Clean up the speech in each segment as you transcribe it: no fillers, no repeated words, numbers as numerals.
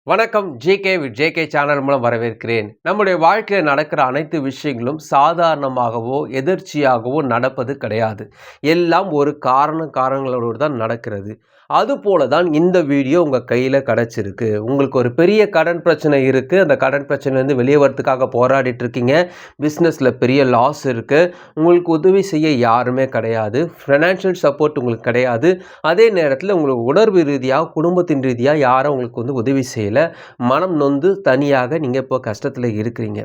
வணக்கம். JK with JK channel மூலம் வரவேற்கிறேன். நம்முடைய வாழ்க்கையில் நடக்கிற அனைத்து விஷயங்களும் சாதாரணமாகவோ எதிர்ச்சியாகவோ நடப்பது கிடையாது. எல்லாம் ஒரு காரணங்களோடு தான் நடக்கிறது. அதுபோல தான் இந்த வீடியோ உங்கள் கையில் கிடச்சிருக்கு. உங்களுக்கு ஒரு பெரிய கடன் பிரச்சனை இருக்குது. அந்த கடன் பிரச்சனைலேருந்து வெளியே வரத்துக்காக போராடிட்டு இருக்கீங்க. பிஸ்னஸில் பெரிய லாஸ் இருக்குது. உங்களுக்கு உதவி செய்ய யாருமே கிடையாது. ஃபினான்ஷியல் சப்போர்ட் உங்களுக்கு கிடையாது. அதே நேரத்தில் உங்களுக்கு உணர்வு ரீதியாக குடும்பத்தின் ரீதியாக யாரும் உங்களுக்கு உதவி செய்யலை. மனம் நொந்து தனியாக நீங்கள் இப்போ கஷ்டத்தில் இருக்கிறீங்க.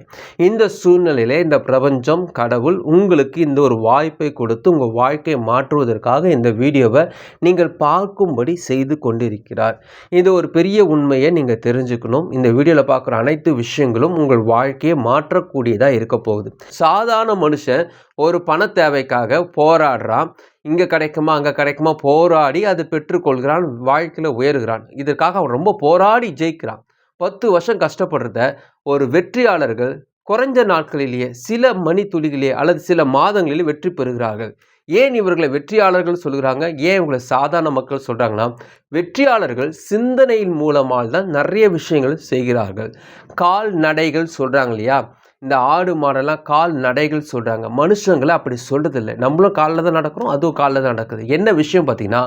இந்த சூழ்நிலையில் இந்த பிரபஞ்சம் கடவுள் உங்களுக்கு இந்த ஒரு வாய்ப்பை கொடுத்து உங்கள் வாழ்க்கையை மாற்றுவதற்காக இந்த வீடியோவை நீங்கள் பார்க்கும்படி செய்து கொண்டிருக்கிறார். இது ஒரு பெரிய உண்மையை நீங்கள் தெரிஞ்சுக்கணும். இந்த வீடியோவில் பார்க்குற அனைத்து விஷயங்களும் உங்கள் வாழ்க்கையை மாற்றக்கூடியதாக இருக்க போகுது. சாதாரண மனுஷன் ஒரு பண தேவைக்காக போராடுறான். இங்கே கிடைக்குமா அங்கே கிடைக்குமா போராடி அதை பெற்றுக்கொள்கிறான், வாழ்க்கையில் உயர்கிறான். இதற்காக அவன் ரொம்ப போராடி ஜெயிக்கிறான். 10 வருஷம் கஷ்டப்படுறத ஒரு வெற்றியாளர்கள் குறைஞ்ச நாட்களிலேயே சில மணித்துளிகளே அல்லது சில மாதங்களிலே வெற்றி பெறுகிறார்கள். ஏன் இவர்களை வெற்றியாளர்கள் சொல்கிறாங்க, ஏன் இவங்களை சாதாரண மக்கள் சொல்கிறாங்கன்னா, வெற்றியாளர்கள் சிந்தனையின் மூலமாக தான் நிறைய விஷயங்கள் செய்கிறார்கள். கால்நடைகள் சொல்கிறாங்க இல்லையா, இந்த ஆடு மாடெல்லாம் கால் நடைகள் சொல்கிறாங்க. மனுஷங்களை அப்படி சொல்கிறதில்லை. நம்மளும் காலில் தான் நடக்கிறோம், அதுவும் காலில் தான் நடக்குது. என்ன விஷயம் பார்த்திங்கன்னா,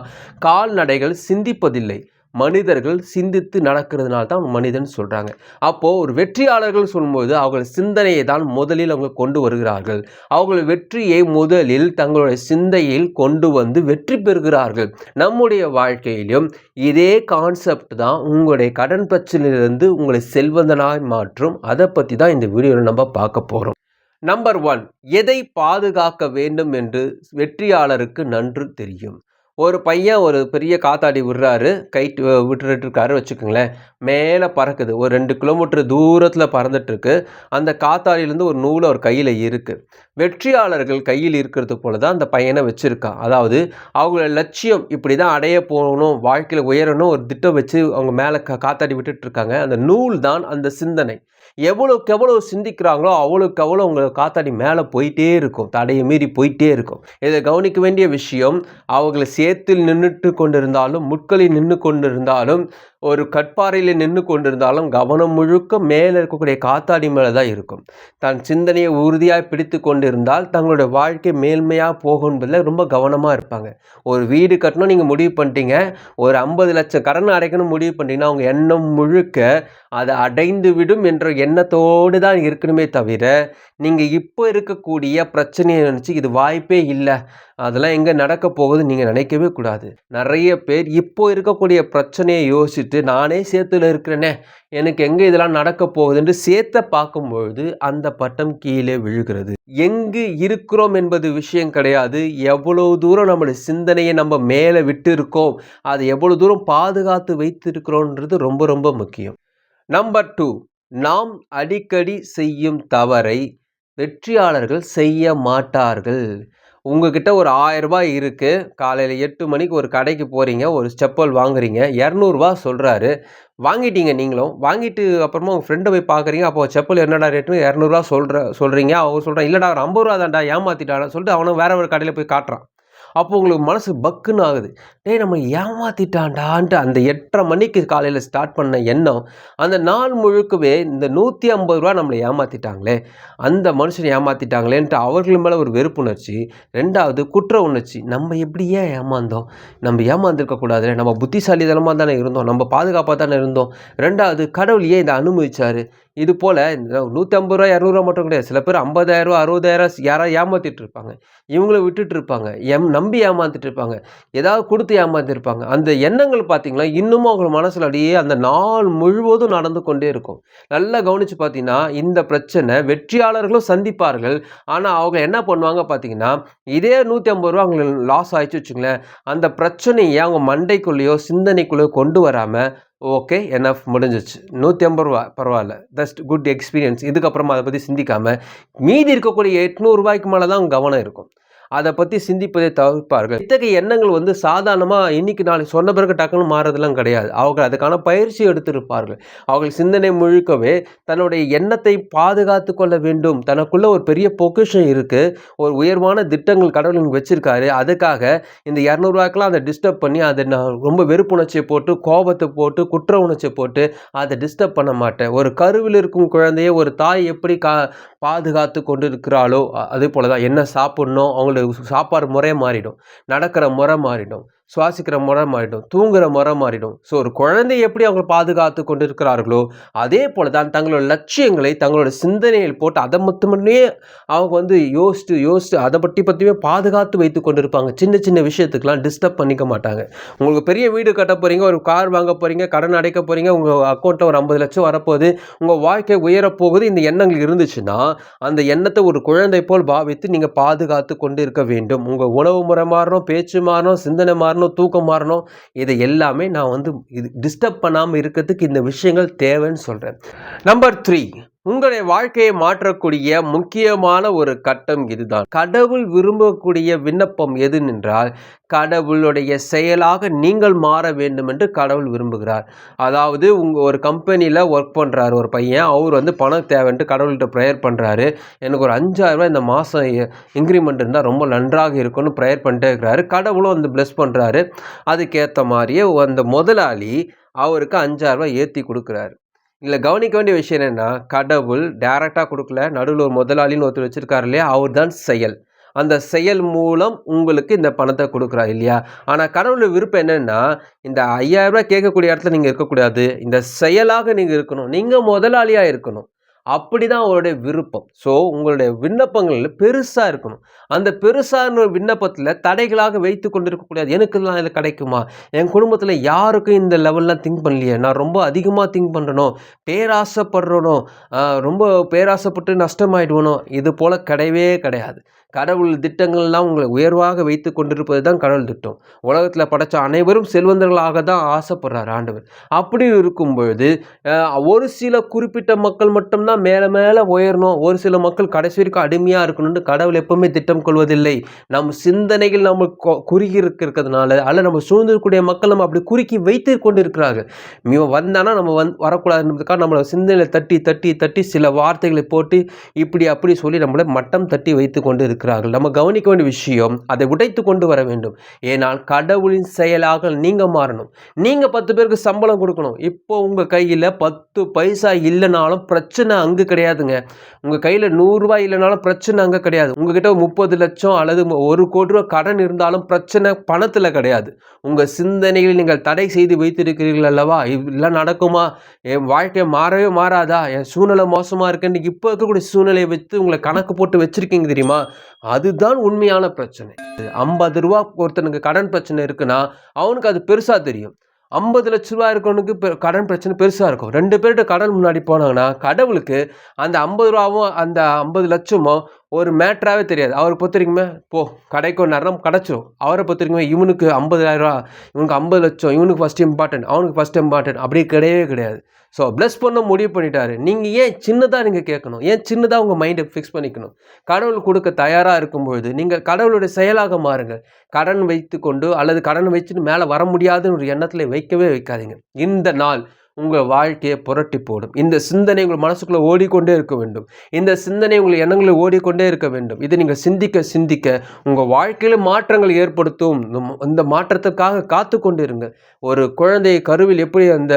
கால்நடைகள் சிந்திப்பதில்லை, மனிதர்கள் சிந்தித்து நடக்கிறதுனால தான் மனிதன் சொல்கிறாங்க. அப்போது ஒரு வெற்றியாளர்கள் சொல்லும்போது அவர்கள் சிந்தனையை தான் முதலில் அவங்க கொண்டு வருகிறார்கள். அவர்கள் வெற்றியை முதலில் தங்களுடைய சிந்தையில் கொண்டு வந்து வெற்றி பெறுகிறார்கள். நம்முடைய வாழ்க்கையிலும் இதே கான்செப்ட் தான் உங்களுடைய கடன் பிரச்சனையிலிருந்து உங்களை செல்வந்தனாய் மாற்றும். அதை பற்றி தான் இந்த வீடியோவில் நம்ம பார்க்க போகிறோம். நம்பர் 1, எதை பாதுகாக்க வேண்டும் என்று வெற்றியாளருக்கு நன்று தெரியும். ஒரு பையன் ஒரு பெரிய காத்தாடி விடுறாரு, கைட்டு விட்டுருக்காரு வச்சுக்கோங்களேன். மேலே பறக்குது, ஒரு 2 கிலோமீட்டர் தூரத்தில் பறந்துட்டுருக்கு. அந்த காத்தாடியிலேருந்து ஒரு நூல் அவர் கையில் இருக்குது. வெற்றியாளர்கள் கையில் இருக்கிறது போல தான் அந்த பையனை வச்சுருக்கான். அதாவது அவங்களோட லட்சியம் இப்படி தான் அடைய போகணும், வாழ்க்கையில் உயரணும், ஒரு திட்டம் வச்சு அவங்க மேலே காத்தாடி விட்டுட்ருக்காங்க. அந்த நூல் தான் அந்த சிந்தனை. எவ்வளோக்கு எவ்வளோ சிந்திக்கிறாங்களோ அவ்வளோக்கு அவ்வளோ அவங்க காத்தாடி மேலே போயிட்டே இருக்கும், தடையை மீறி போயிட்டே இருக்கும். இதை கவனிக்க வேண்டிய விஷயம், அவங்களை சேத்தில் நின்றுட்டு கொண்டிருந்தாலும், முட்களில் நின்று கொண்டிருந்தாலும், ஒரு கட்பாறையில் நின்று கொண்டிருந்தாலும் கவனம் முழுக்க மேலே இருக்கக்கூடிய காத்தாடி மேலே தான் இருக்கும். தன் சிந்தனையை உறுதியாக பிடித்து கொண்டிருந்தால் தங்களுடைய வாழ்க்கை மேல்மையாக போகும்பதில் ரொம்ப கவனமாக இருப்பாங்க. ஒரு வீடு கட்டணும் நீங்கள் முடிவு பண்ணிட்டீங்க, ஒரு 50 லட்சம் கடன் அடைக்கணும் முடிவு பண்ணிட்டீங்கன்னா அவங்க எண்ணம் முழுக்க அதை அடைந்து விடும் என்ற எண்ணத்தோடு தான் இருக்கணுமே தவிர, நீங்கள் இப்போ இருக்கக்கூடிய பிரச்சனையை நினச்சி இது வாய்ப்பே இல்லை, அதெல்லாம் எங்கே நடக்க போகுது நீங்கள் நினைக்கவே கூடாது. நிறைய பேர் இப்போ இருக்கக்கூடிய பிரச்சனையை யோசிச்சுட்டு நானே சேத்துல இருக்கிறேனே, எனக்கு எங்கே இதெல்லாம் நடக்க போகுதுன்னு சேத்தை பார்க்கும்பொழுது அந்த பட்டம் கீழே விழுகிறது. எங்கு இருக்கிறோம் என்பது விஷயம் கிடையாது, எவ்வளோ தூரம் நம்மளுடைய சிந்தனையை நம்ம மேலே விட்டு இருக்கோம், அதை எவ்வளோ தூரம் பாதுகாத்து வைத்திருக்கிறோன்றது ரொம்ப ரொம்ப முக்கியம். நம்பர் 2, நாம் அடிக்கடி செய்யும் தவறை வெற்றியாளர்கள் செய்ய மாட்டார்கள். உங்ககிட்ட ஒரு 1000 ரூபாய் இருக்குது, காலையில் 8 மணிக்கு ஒரு கடைக்கு போகிறீங்க, ஒரு செப்பல் வாங்குறீங்க, 200 சொல்கிறாரு, வாங்கிட்டீங்க. நீங்களும் வாங்கிட்டு அப்புறமா உங்கள் ஃப்ரெண்டை போய் பார்க்குறீங்க. அப்போ செப்பல் என்னடா ரேட்டுன்னு 200 சொல்கிறீங்க. அவங்க சொல்கிறான், இல்லைடா ஒரு 50 தான்டா, ஏமாற்றிட்டான்னு சொல்லிட்டு அவனும் வேற ஒரு கடையில் போய் காட்டுறான். அப்போ உங்களுக்கு மனசு பக்குன்னு ஆகுது. டேய் நம்ம ஏமாற்றிட்டான்டான்ட்டு அந்த 8:30 மணிக்கு காலையில் ஸ்டார்ட் பண்ண எண்ணம் அந்த நாள் முழுக்கவே இந்த 150 நம்மளை ஏமாற்றிட்டாங்களே, அந்த மனுஷனை ஏமாற்றிட்டாங்களேன்ட்டு அவர்கள் மேலே ஒரு வெறுப்புணர்ச்சி. 2வது குற்ற உணர்ச்சி, நம்ம எப்படி ஏன் ஏமாந்தோம், நம்ம ஏமாந்துருக்கக்கூடாது, நம்ம புத்திசாலித்தனமாக தானே இருந்தோம், நம்ம பாதுகாப்பாக தானே இருந்தோம். 2வது கடவுள் ஏன் இதை அனுமதிச்சார். இது போல் 150 200 மட்டும் கிடையாது, சில பேர் 50,000 60,000 யாராவது ஏமாற்றிட்டு இருப்பாங்க, இவங்கள விட்டுட்டு இருப்பாங்க, நம்பி ஏமாற்றிட்டு இருப்பாங்க, ஏதாவது கொடுத்து ஏமாற்றிருப்பாங்க. அந்த எண்ணங்கள் பார்த்தீங்கன்னா இன்னமும் அவங்க மனசில் அப்படியே அந்த நாள் முழுவதும் நடந்து கொண்டே இருக்கும். நல்லா கவனித்து பார்த்தீங்கன்னா இந்த பிரச்சனை வெற்றியாளர்களும் சந்திப்பார்கள். ஆனால் அவங்க என்ன பண்ணுவாங்க பார்த்தீங்கன்னா, இதே 150 அவங்களுக்கு லாஸ் ஆயிடுச்சு வச்சுங்களேன், அந்த பிரச்சனையை அவங்க மண்டைக்குள்ளேயோ சிந்தனைக்குள்ளேயோ கொண்டு வராமல், ஓகே எனஃப் முடிஞ்சிச்சு, 150 பரவாயில்ல, ஜஸ்ட் குட் எக்ஸ்பீரியன்ஸ், இதுக்கப்புறமா அதை பற்றி சிந்திக்காமல் மீதி இருக்கக்கூடிய 800 மேலே தான் கவனம் இருக்கும். அதை பற்றி சிந்திப்பதை தவிர்ப்பார்கள். இத்தகைய எண்ணங்கள் வந்து சாதாரணமாக இன்னைக்கு நாளைக்கு சொன்ன பிறகு டக்குன்னு மாறதெல்லாம் கிடையாது. அவங்க அதுக்கான பயிற்சி எடுத்திருப்பார்கள். அவர்கள் சிந்தனை முழுக்கவே தன்னுடைய எண்ணத்தை பாதுகாத்து கொள்ள வேண்டும். தனக்குள்ள ஒரு பெரிய பொக்கிஷம் இருக்கு, ஒரு உயர்வான திட்டங்கள் கடவுள் இங்கே வச்சிருக்காரு. அதுக்காக இந்த 200 ரூபாய்க்கெல்லாம் அதை டிஸ்டர்ப் பண்ணி அதை நான் ரொம்ப வெறுப்புணர்ச்சியை போட்டு கோபத்தை போட்டு குற்ற உணர்ச்சியை போட்டு அதை டிஸ்டர்ப் பண்ண மாட்டேன். ஒரு கருவில் இருக்கும் குழந்தையை ஒரு தாய் எப்படி பாதுகாத்து கொண்டு இருக்கிறாளோ அதே போல தான் என்ன சாப்பிடணும், அவங்களுக்கு சாப்பாடு முறை மாறிடும், நடக்கிற முறை மாறிடும், சுவாசிக்கிற முறை மாறிடும், தூங்குற முறை மாறிடும். ஸோ ஒரு குழந்தையை எப்படி அவங்க பாதுகாத்து கொண்டு இருக்கிறார்களோ அதே போல தான் தங்களோட லட்சியங்களை தங்களோட சிந்தனையில் போட்டு அதை மட்டுமே அவங்க வந்து யோசித்து அதை பற்றியுமே பாதுகாத்து வைத்து கொண்டு இருப்பாங்க. சின்ன சின்ன விஷயத்துக்கெல்லாம் டிஸ்டர்ப் பண்ணிக்க மாட்டாங்க. உங்களுக்கு பெரிய வீடு கட்ட போகிறீங்க, ஒரு கார் வாங்க போகிறீங்க, கடன் அடைக்க போகிறீங்க, உங்கள் அக்கௌண்ட்டில் ஒரு 50 லட்சம் வரப்போகுது, உங்கள் வாழ்க்கை உயரப்போகுது. இந்த எண்ணங்கள் இருந்துச்சுன்னா அந்த எண்ணத்தை ஒரு குழந்தை போல் பாவித்து நீங்கள் பாதுகாத்து கொண்டு இருக்க வேண்டும். உங்கள் உணவு முறை மாறணும், பேச்சு மாறணும், சிந்தனை மாறணும், தூக்கம் மாறணும். இதை எல்லாமே நான் வந்து டிஸ்டர்ப் பண்ணாமல் இருக்கிறதுக்கு இந்த விஷயங்கள் தேவைன்னு சொல்கிறேன். நம்பர் 3, உங்களுடைய வாழ்க்கையை மாற்றக்கூடிய முக்கியமான ஒரு கட்டம் இதுதான். கடவுள் விரும்பக்கூடிய விண்ணப்பம் எது என்றால் கடவுளுடைய செயலாக நீங்கள் மாற வேண்டும் என்று கடவுள் விரும்புகிறார். அதாவது ஒரு கம்பெனியில் ஒர்க் பண்ணுறாரு ஒரு பையன், அவர் வந்து பணம் தேவைன்ட்டு கடவுள்கிட்ட ப்ரேயர் பண்ணுறாரு. எனக்கு ஒரு 5000 ரூபாய் இந்த மாதம் இன்க்ரிமெண்ட் இருந்தால் ரொம்ப நன்றாக இருக்கும்னு ப்ரேயர் பண்ணிட்டே இருக்கிறாரு. கடவுளும் வந்து பிளஸ் பண்ணுறாரு. அதுக்கேற்ற மாதிரியே அந்த முதலாளி அவருக்கு 5000 ரூபாய் ஏற்றி கொடுக்குறாரு. இல்லை கவனிக்க வேண்டிய விஷயம் என்னென்னா, கடவுள் டைரெக்டாக கொடுக்கல, நடுவில் ஒரு முதலாளின்னு ஒருத்தர் வச்சுருக்காரு இல்லையா, அவர் தான் செயல். அந்த செயல் மூலம் உங்களுக்கு இந்த பணத்தை கொடுக்குறாரு இல்லையா. ஆனால் கடவுளோட விருப்பம் என்னென்னா, இந்த 5000 ரூபாய் கேட்கக்கூடிய இடத்துல நீங்கள் இருக்கக்கூடாது, இந்த செயலாக நீங்கள் இருக்கணும், நீங்கள் முதலாளியாக இருக்கணும். அப்படிதான் அவருடைய விருப்பம். ஸோ உங்களுடைய விண்ணப்பங்கள் பெருசாக இருக்கணும். அந்த பெருசான விண்ணப்பத்தில் தடைகளாக வைத்து கொண்டு இருக்கக்கூடாது. எனக்குலாம் இதில் கிடைக்குமா, என் குடும்பத்தில் யாருக்கும் இந்த லெவல்லாம் திங்க் பண்ணலையே, நான் ரொம்ப அதிகமாக திங்க் பண்ணுறனோ, பேராசைப்படுறனோ, ரொம்ப பேராசைப்பட்டு நஷ்டமாயிடுவனோ, இது போல் கிடையவே கிடையாது. கடவுள் திட்டங்கள்லாம் உங்களை உயர்வாக வைத்து கொண்டிருப்பது தான் கடவுள் திட்டம். உலகத்தில் படைச்ச அனைவரும் செல்வந்தர்களாக தான் ஆசைப்படுறார் ஆண்டவர். அப்படி இருக்கும் பொழுது ஒரு சில குறிப்பிட்ட மக்கள் மட்டும்தான் மேலே மேலே உயரணும், ஒரு சில மக்கள் கடைசி வரைக்கும் அடிமையாக இருக்கணும்னு கடவுள் எப்பவுமே திட்டம் கொள்வதில்லை. நம்ம சிந்தனைகள் நம்ம குறுகி இருக்கிறதுனால அல்ல நம்ம சூழ்ந்திருக்கக்கூடிய மக்கள் நம்ம அப்படி குறுக்கி வைத்து கொண்டு இருக்கிறார்கள். வந்தானா நம்ம வரக்கூடாதுன்றதுக்காக நம்மளை சிந்தனையில் தட்டி தட்டி தட்டி சில வார்த்தைகளை போட்டு இப்படி அப்படி சொல்லி நம்மளை மட்டம் தட்டி வைத்து கொண்டு இருக்கிறார்கள். நம்ம கவனிக்க வேண்டிய விஷயம், அதை உடைத்து கொண்டு வர வேண்டும். ஏனால் கடவுளின் செயலாக நீங்க மாறணும். நீங்க 10 பேருக்கு சம்பளம் கொடுக்கணும். இப்போ உங்க கையில 10 பைசா இல்லைனாலும் பிரச்சனை அங்கு கிடையாதுங்க. உங்க கையில 100 ரூபாய் இல்லைனாலும் பிரச்சனை அங்க கிடையாது. உங்ககிட்ட 30 லட்சம் அல்லது 1 கோடி ரூபாய் கடன் இருந்தாலும் பிரச்சனை பணத்துல கிடையாது. உங்க சிந்தனையில் நீங்கள் தடை செய்து வைத்திருக்கிறீர்கள் அல்லவா, இதெல்லாம் நடக்குமா, என் வாழ்க்கை மாறவே மாறாதா, என் சூழ்நிலை மோசமா இருக்குன்னு இப்போ இருக்கக்கூடிய சூழ்நிலையை வச்சு உங்களை கணக்கு போட்டு வச்சிருக்கீங்க தெரியுமா, அதுதான் உண்மையான பிரச்சனை. 50 ரூபா ஒருத்தனுக்கு கடன் பிரச்சனை இருக்குன்னா அவனுக்கு அது பெருசா தெரியும். 50 லட்ச ரூபா இருக்கவனுக்கு கடன் பிரச்சனை பெருசாக இருக்கும். 2 பேர்கிட்ட கடன் முன்னாடி போனாங்கன்னா கடவுளுக்கு அந்த 50 ரூபாவும் அந்த 50 லட்சமோ ஒரு மேட்ராகவே தெரியாது. அவரை பொறுத்தவரைக்குமே போ கடைக்கு ஒரு நேரம் கிடச்சிரும். அவரை பொறுத்தவரைக்குமே இவனுக்கு 50,000 ரூபா, இவனுக்கு 50 லட்சம், இவனுக்கு ஃபஸ்ட் இம்பார்ட்டன்ட், அவனுக்கு ஃபஸ்ட் இம்பார்ட்டன்ட், அப்படி கிடையவே கிடையாது. ஸோ ப்ளஸ் பண்ண முடிவு பண்ணிட்டாரு. நீங்கள் ஏன் சின்னதாக நீங்கள் கேட்கணும், ஏன் சின்னதாக உங்கள் மைண்டை ஃபிக்ஸ் பண்ணிக்கணும். கடவுள் கொடுக்க தயாராக இருக்கும்பொழுது நீங்கள் கடவுளுடைய செயலாக மாறுங்கள். கடன் வைத்து கொண்டு அல்லது கடன் வச்சுட்டு மேலே வர முடியாதுன்னு ஒரு எண்ணத்தில் வைக்கவே வைக்காதீங்க. இந்த நாள் உங்கள் வாழ்க்கையை புரட்டி போடும். இந்த சிந்தனை உங்கள் மனசுக்குள்ளே ஓடிக்கொண்டே இருக்க வேண்டும். இந்த சிந்தனை உங்கள் எண்ணங்களை ஓடிக்கொண்டே இருக்க வேண்டும். இதை நீங்கள் சிந்திக்க சிந்திக்க உங்கள் வாழ்க்கையில் மாற்றங்கள் ஏற்படுத்தும். இந்த மாற்றத்திற்காக காத்து கொண்டு இருங்க. ஒரு குழந்தையை கருவில் எப்படி அந்த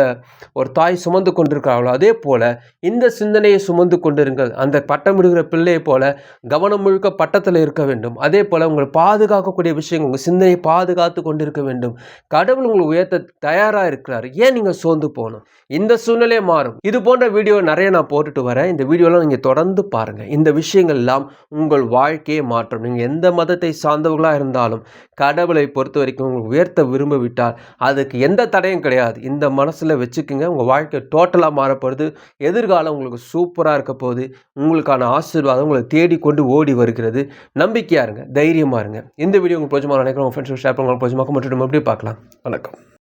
ஒரு தாய் சுமந்து கொண்டிருக்கிறார்களோ அதே போல் இந்த சிந்தனையை சுமந்து கொண்டிருங்கள். அந்த பட்டம் விடுகிற பிள்ளையை போல கவனம் முழுக்க பட்டத்தில் இருக்க வேண்டும். அதே போல் உங்களை பாதுகாக்கக்கூடிய விஷயங்கள் உங்கள் சிந்தனையை பாதுகாத்து கொண்டிருக்க வேண்டும். கடவுள் உங்களை உயர்த்த தயாராக இருக்கிறார். ஏன் நீங்கள் சோர்ந்து போகணும்? இந்த சூழ்நிலையே மாறும். இது போன்ற வீடியோ நிறைய நான் போட்டுட்டு வரேன். இந்த வீடியோலாம் நீங்கள் தொடர்ந்து பாருங்கள். இந்த விஷயங்கள் எல்லாம் உங்கள் வாழ்க்கையை மாற்றும். நீங்கள் எந்த மதத்தை சார்ந்தவர்களாக இருந்தாலும் கடவுளை பொறுத்த வரைக்கும் உங்களுக்கு உயர்த்த விரும்பிவிட்டால் அதுக்கு எந்த தடையும் கிடையாது. இந்த மனசில் வச்சுக்கோங்க. உங்கள் வாழ்க்கை டோட்டலாக மாறப்படுது. எதிர்காலம் உங்களுக்கு சூப்பராக இருக்க போகுது. உங்களுக்கான ஆசீர்வாதம் உங்களை தேடிக்கொண்டு ஓடி வருகிறது. நம்பிக்கையாக இருங்க, தைரியமாக இருங்க. இந்த வீடியோ உங்களுக்கு பிடிச்சமாக நினைக்கிறேன். உங்கள் ஃப்ரெண்ட்ஸ் ஷேர் பண்ணுங்க. பிடிச்சமாக மட்டும் எப்படி பார்க்கலாம். வணக்கம்.